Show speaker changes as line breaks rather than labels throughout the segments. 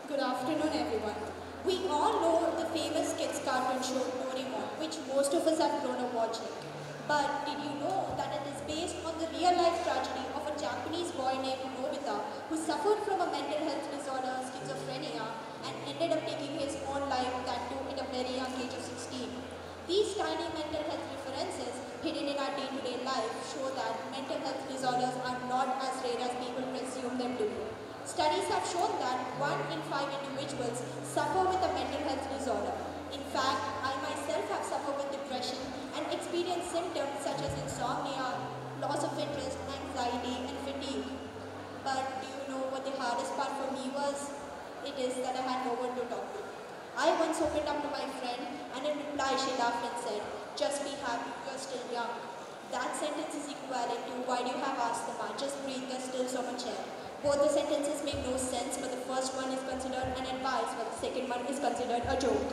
Good afternoon, everyone. We all know the famous kids cartoon show Doraemon, which most of us have grown up watching. But did you know that it is based on the real-life tragedy of a Japanese boy named Nobita who suffered from a mental health disorder, schizophrenia, and ended up taking his own life, that too at a very young age of 16. These tiny mental health references hidden in our day-to-day life show that mental health disorders are not as rare as people presume them to be. Studies have shown that 1 in 5 individuals suffer with a mental health disorder. In fact, I myself have suffered with depression and experienced symptoms such as insomnia, loss of interest, anxiety, and fatigue. But do you know what the hardest part for me was? It is that I had no one to talk to. I once opened up to my friend, and in reply she laughed and said, "Just be happy, you're still young." That sentence is equivalent to, "Why do you have asthma? Just breathe, there's still so much air." Both the sentences make no sense, but the first one is considered an advice, while the second one is considered a joke.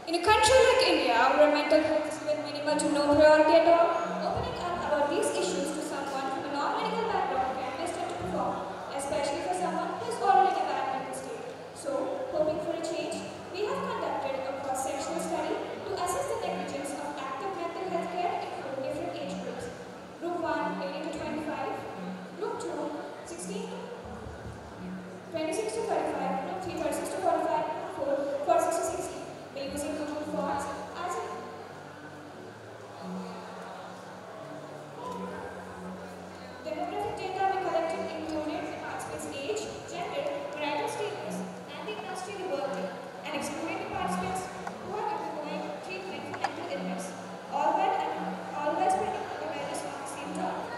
In a country like India, where mental health is given minimal to no priority at all, opening up about these issues to someone from a non-medical background can be a step to perform, especially for someone who is already in a bad mental state. So, hoping for a change, we have conducted a cross-sectional study to assess the negligence of active mental health care in 4 different age groups. Group 1, 18 to 25, Group 2, 26 to 35, Group 3, 36 to 45, 4, 46 to 60. By using Google Forms as a demographic data we collected included participants' age, gender, marital status, and the industry they work in, and excluded the participants who are undergoing treatment for mental illness, all while spreading awareness on the same topic.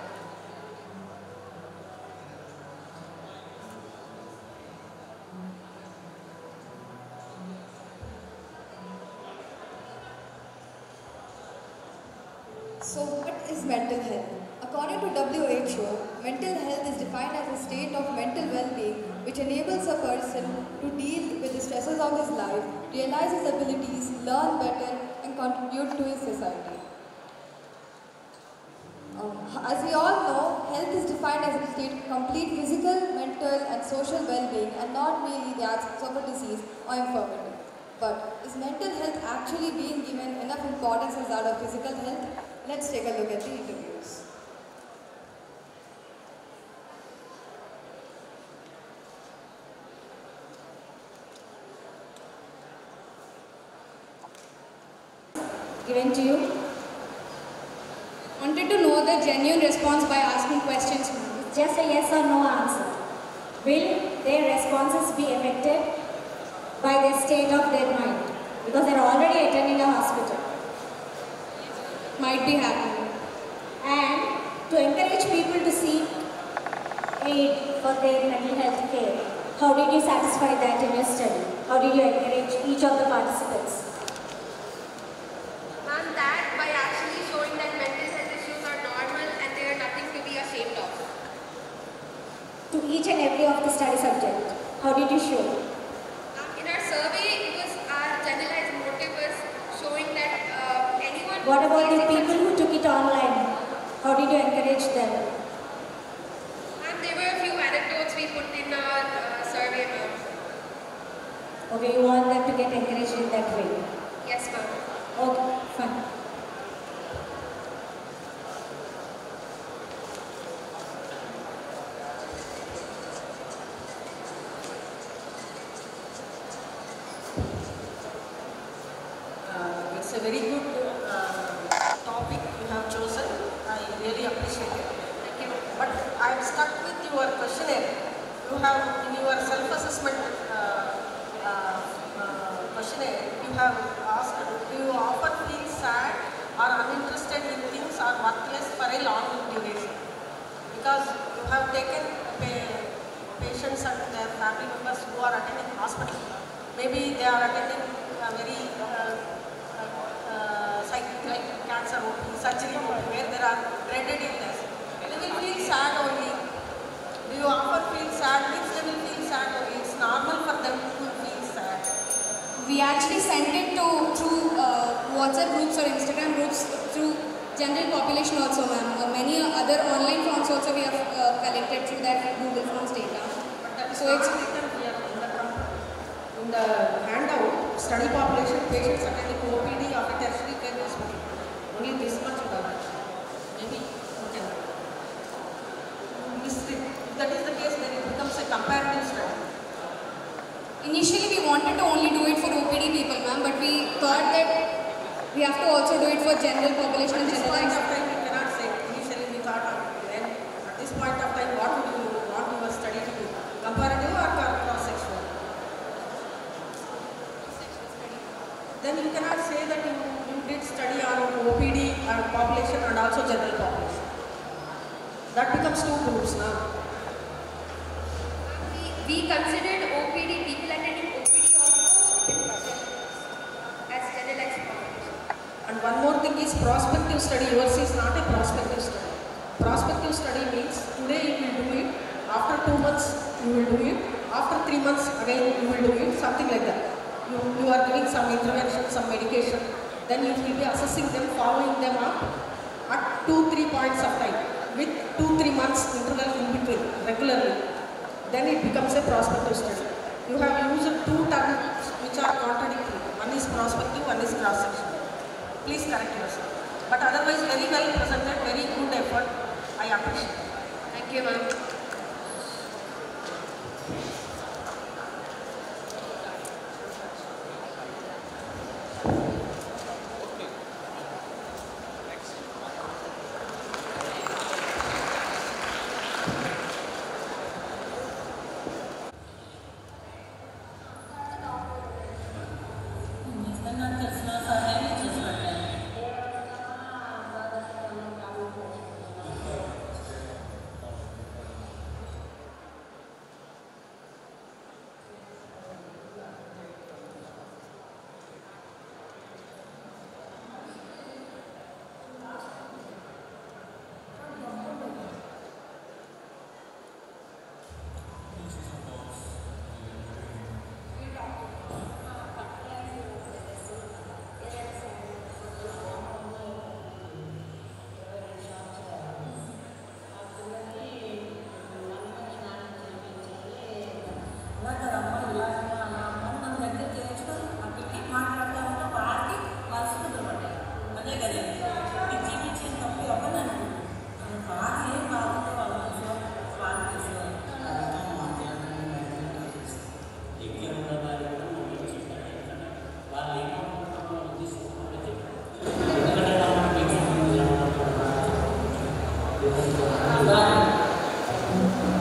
So what is mental health? According to WHO, mental health is defined as a state of mental well-being which enables a person to deal with the stresses of his life, realize his abilities, learn better, and contribute to his society. As we all know, health is defined as a state of complete physical, mental, and social well-being, and not merely the absence of a disease or infirmity. But is mental health actually being given enough importance as that of physical health? Let's take a look at the interviews.
Given to you. Wanted to know the genuine response by asking questions.
Just a yes or no answer. Will their responses be affected by the state of their mind? Because they are already attending a hospital.
Might be happening.
And to encourage people to seek aid for their mental health care, how did you satisfy that in your study? How did you encourage each of the participants?
Ma'am, that by actually showing that mental health issues are normal and they are nothing to be ashamed of.
To each and every of the study subject, how did you show?
In our survey, it was our generalized motive was showing that anyone...
What about the people who took it online? How did you encourage them?
And there were a few anecdotes we put in our survey, ma'am.
Okay, you want them to get encouraged in that way?
Yes, ma'am.
Okay, fine.
It's a very good topic you have chosen. I really appreciate it. Thank you. But I am stuck with your questionnaire. You have in your self-assessment questionnaire, you have asked, do you often feel sad or uninterested in things or worthless for a long duration? Because you have taken patients and their family members who are attending hospital. Maybe they are attending a very like cancer OP, surgery OP, where there are dreaded illness. They will feel sad only. Do you often feel sad? Means they will feel sad only. It's normal for them to feel sad.
We actually sent it through WhatsApp groups or Instagram groups through general population also, ma'am. Many other online forms also we have collected through that Google Forms data. So it's
in the handout, study population, patients attending OPD after tertiary care hospital. Only this much you have. Maybe you can. If that is the case, then it becomes a comparative study.
Initially, we wanted to only do it for OPD people, ma'am, but we thought that we have to also do it for general population and
At this point
generalized.
of time, you cannot say. Initially, we thought of then. At this point of time, what would you want your study to be? Comparative or cross-sectional? Then you cannot say that you did study on OPD and population and also general population. That becomes two groups now.
We considered OPD, people attending OPD also as generalized population.
And one more thing is prospective study. Yours is not a prospective study. Prospective study means today you will do it, after 2 months you will do it, after 3 months again you will do it, something like that. You are giving some intervention, some medication, then you will be assessing them, following them up at 2-3 points of time with 2-3 months interval in between regularly. Then it becomes a prospective study. You have used two terms which are contradictory. One is prospective, one is cross-sectional. Please correct yourself. But otherwise, very well presented, very good effort. I appreciate it.
Thank you, ma'am.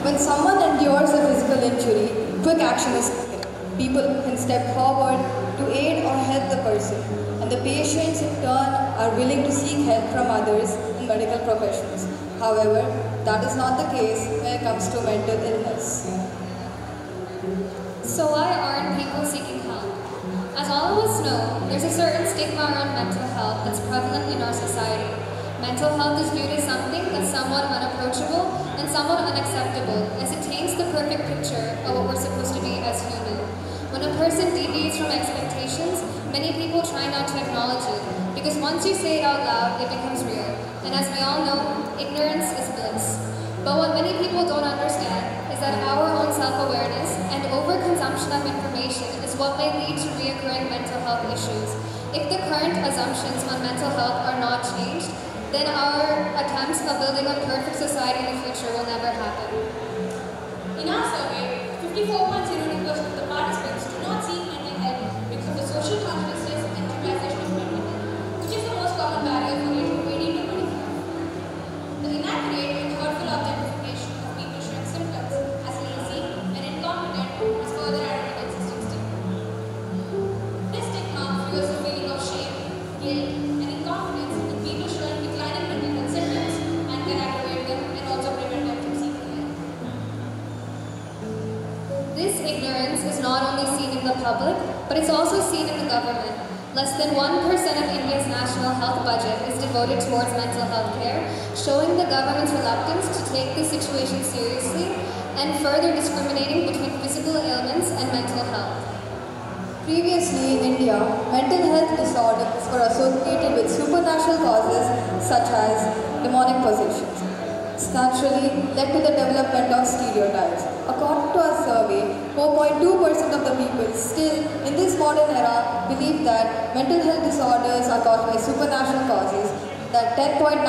When someone endures a physical injury, quick action is taken. People can step forward to aid or help the person, and the patients in turn are willing to seek help from others in medical professions. However, that is not the case when it comes to mental illness.
So why aren't people seeking help? As all of us know, there's a certain stigma around mental health that's prevalent in our society. Mental health is viewed as something that's somewhat unapproachable and somewhat unacceptable, as it taints the perfect picture of what we're supposed to be as human. When a person deviates from expectations, many people try not to acknowledge it, because once you say it out loud, it becomes real. And as we all know, ignorance is bliss. But what many people don't understand is that our own self-awareness and overconsumption of information is what may lead to reoccurring mental health issues. If the current assumptions on mental health are not changed, then our attempts of building a perfect society in the future will never happen.
In our survey, 54.02% of the participants do not seek mental help because of the social consciousness and stigmatization of mental health, which is the most common barrier for age 18 to 25. The inaccurate and hurtful identification of people showing symptoms as lazy and incompetent is further added to the existing stigma. This stigma fuels a feeling of shame, guilt, and incompetence in people showing declining mental health symptoms and can aggravate them and also prevent them from seeking help.
This ignorance is not only seen in the public, but it's also seen in the government. Less than 1% of India's national health budget is devoted towards mental health care, showing the government's reluctance to take this situation seriously and further discriminating between physical ailments and mental health.
Previously in India, mental health disorders were associated with supernatural causes such as demonic possessions. naturally led to the development of stereotypes. According to our survey, 4.2% of the people still in this modern era believe that mental health disorders are caused by supernatural causes, that 10.9%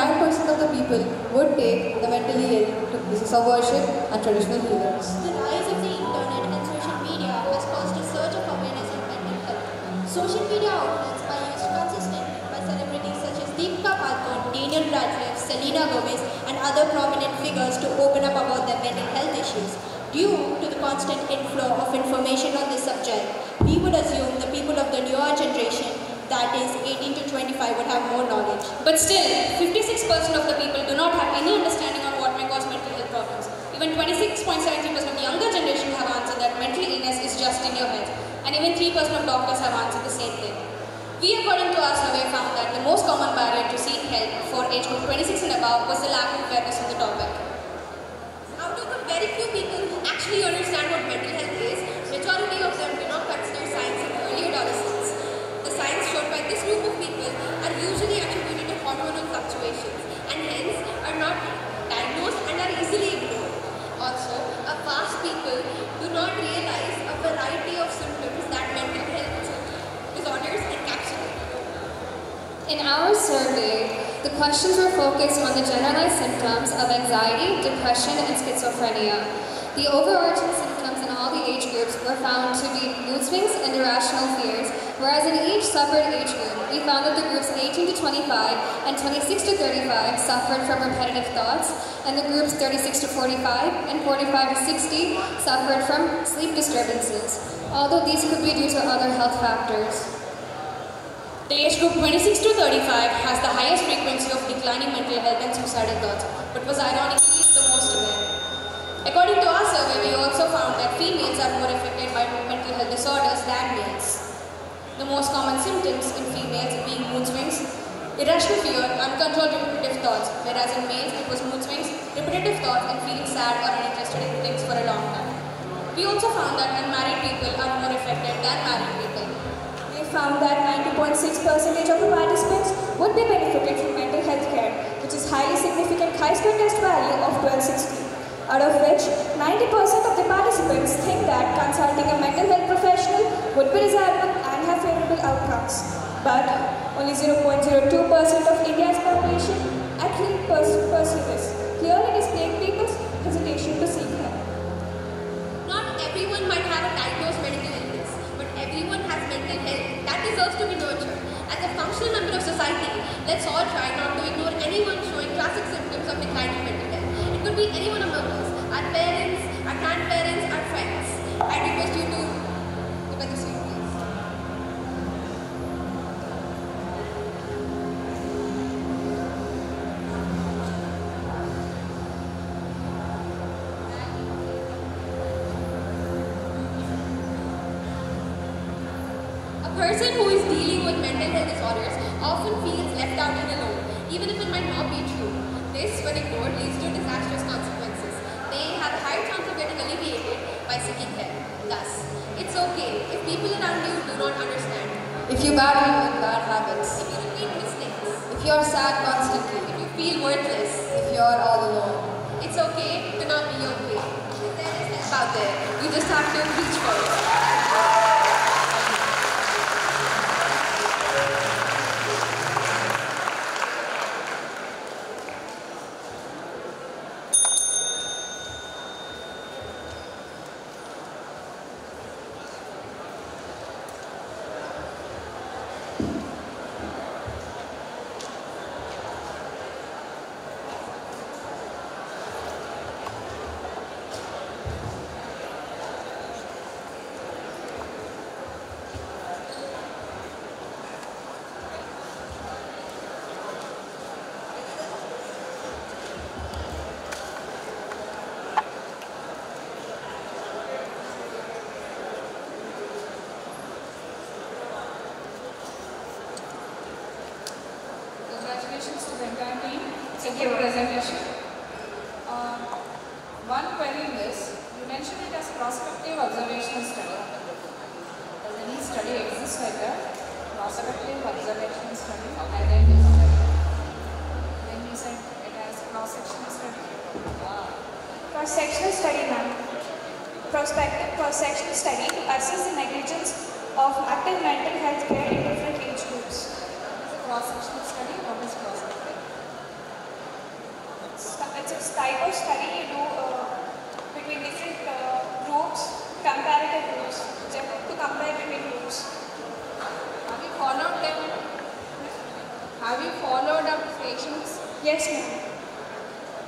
of the people would take the mentally ill to places of worship and traditional healers.
The rise of the internet and social media has caused a surge of awareness on mental health. Social media outlets are used consistently by celebrities such as Deepika Padukone, Daniel Radcliffe, Selena Gomez, and other prominent figures to open up about their mental health issues. Due to the constant inflow of information on this subject, we would assume the people of the newer generation, that is 18 to 25, would have more knowledge.
But still, 56% of the people do not have any understanding on what may cause mental health problems. Even 26.73% of the younger generation have answered that mental illness is just in your head. And even 3% of doctors have answered the same thing. We, according to our survey, found that the most common barrier to seek help for age group 26 and above was the lack of awareness on the topic.
Out of the very few people who actually understand what mental health is, majority of them do not consider signs in early adolescence. The signs shown by this group of people are usually attributed to hormonal fluctuations and hence are not diagnosed and are easily ignored. Also, a vast people do not realize a variety of symptoms that mental health disorders encapsulate.
In our survey, the questions were focused on the generalized symptoms of anxiety, depression, and schizophrenia. The overarching symptoms in all the age groups were found to be mood swings and irrational fears, whereas in each separate age group, we found that the groups 18 to 25 and 26 to 35 suffered from repetitive thoughts, and the groups 36 to 45 and 45 to 60 suffered from sleep disturbances, although these could be due to other health factors.
The age group 26 to 35 has the highest frequency of declining mental health and suicidal thoughts, but was ironically the most aware. According to our survey, we also found that females are more affected by mental health disorders than males. The most common symptoms in females being mood swings, irrational fear, uncontrolled repetitive thoughts, whereas in males it was mood swings, repetitive thoughts, and feeling sad or uninterested in things for a long time. We also found that unmarried people are more affected than married people.
We found that 90.6% of the participants would be benefited from mental health care, which is highly significant chi-square test value of 1260. Out of which, 90% of the participants think that consulting a mental health professional would be desirable and have favorable outcomes. But only 0.02% of India's population actually pursue this, clearly displaying people's hesitation to seek help.
Not everyone might have a diagnosed medical illness, but everyone has mental health that deserves to be nurtured. As a functional member of society, let's all try not to ignore anyone showing classic symptoms of declining mental health. It could be anyone among us, our parents, our grandparents, our friends. I request you to look at the screen, please. A person who is dealing with mental health disorders often feels left out and alone, even if it might not be true. This, when ignored, leads to disastrous consequences. They have a high chance of getting alleviated by seeking help. Thus, it's okay if people around you do not understand.
If you battle with bad habits,
If you repeat mistakes,
if you are sad constantly,
if you feel worthless,
if you are all alone,
it's okay to not be okay. There is help out there. You just have to reach for it.
Congratulations to the entire team. It's a good presentation. One query in this, you mentioned it as prospective observational study. Does any study exist like that? Prospective observational study and then this study. Then you said it as cross-sectional study.
Cross-sectional study, ma'am. Prospective cross-sectional study to assess the negligence of active mental health care in different age groups.
Cross-sectional study, what is cross-sectional?
It's a type of study you do between different groups, comparative groups, to compare between groups.
Have you followed them? Have you followed up patients?
Yes, ma'am.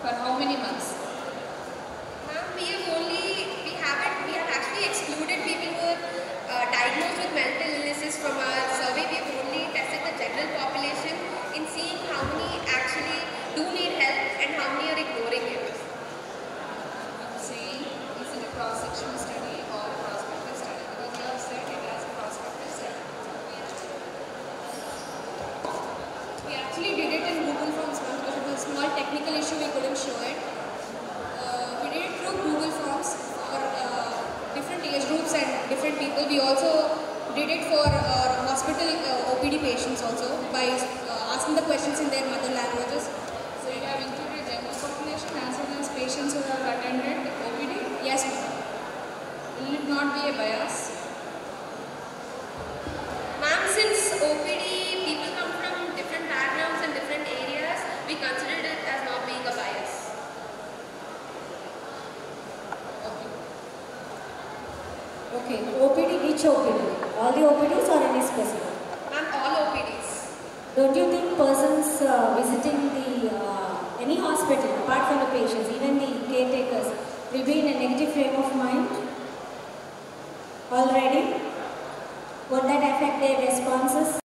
For how many months?
Ma'am, we have actually excluded people who are diagnosed with mental illnesses from our survey. We have only tested the general population in seeing how many actually do need help and how many are ignoring it.
I'm saying, is it a cross-sectional study or a prospective study? Because you have said it as a prospective study.
We actually did it in Google Forms because it was a small technical issue, we couldn't show it. We did it through Google Forms for different age groups and different people. We also did it for hospital OPD patients also by asking the questions in their mother languages.
So you have included general population as well as patients who have attended OPD?
Yes, ma'am.
Will it not be a bias?
Ma'am, since OPD people come from different backgrounds and different areas, we considered it as not being a bias.
Okay, OPD, which OPD? All the OPDs or any specific?
Ma'am, all OPDs.
Don't you think persons visiting the any hospital, apart from the patients, even the caretakers, will be in a negative frame of mind already? Would that affect their responses?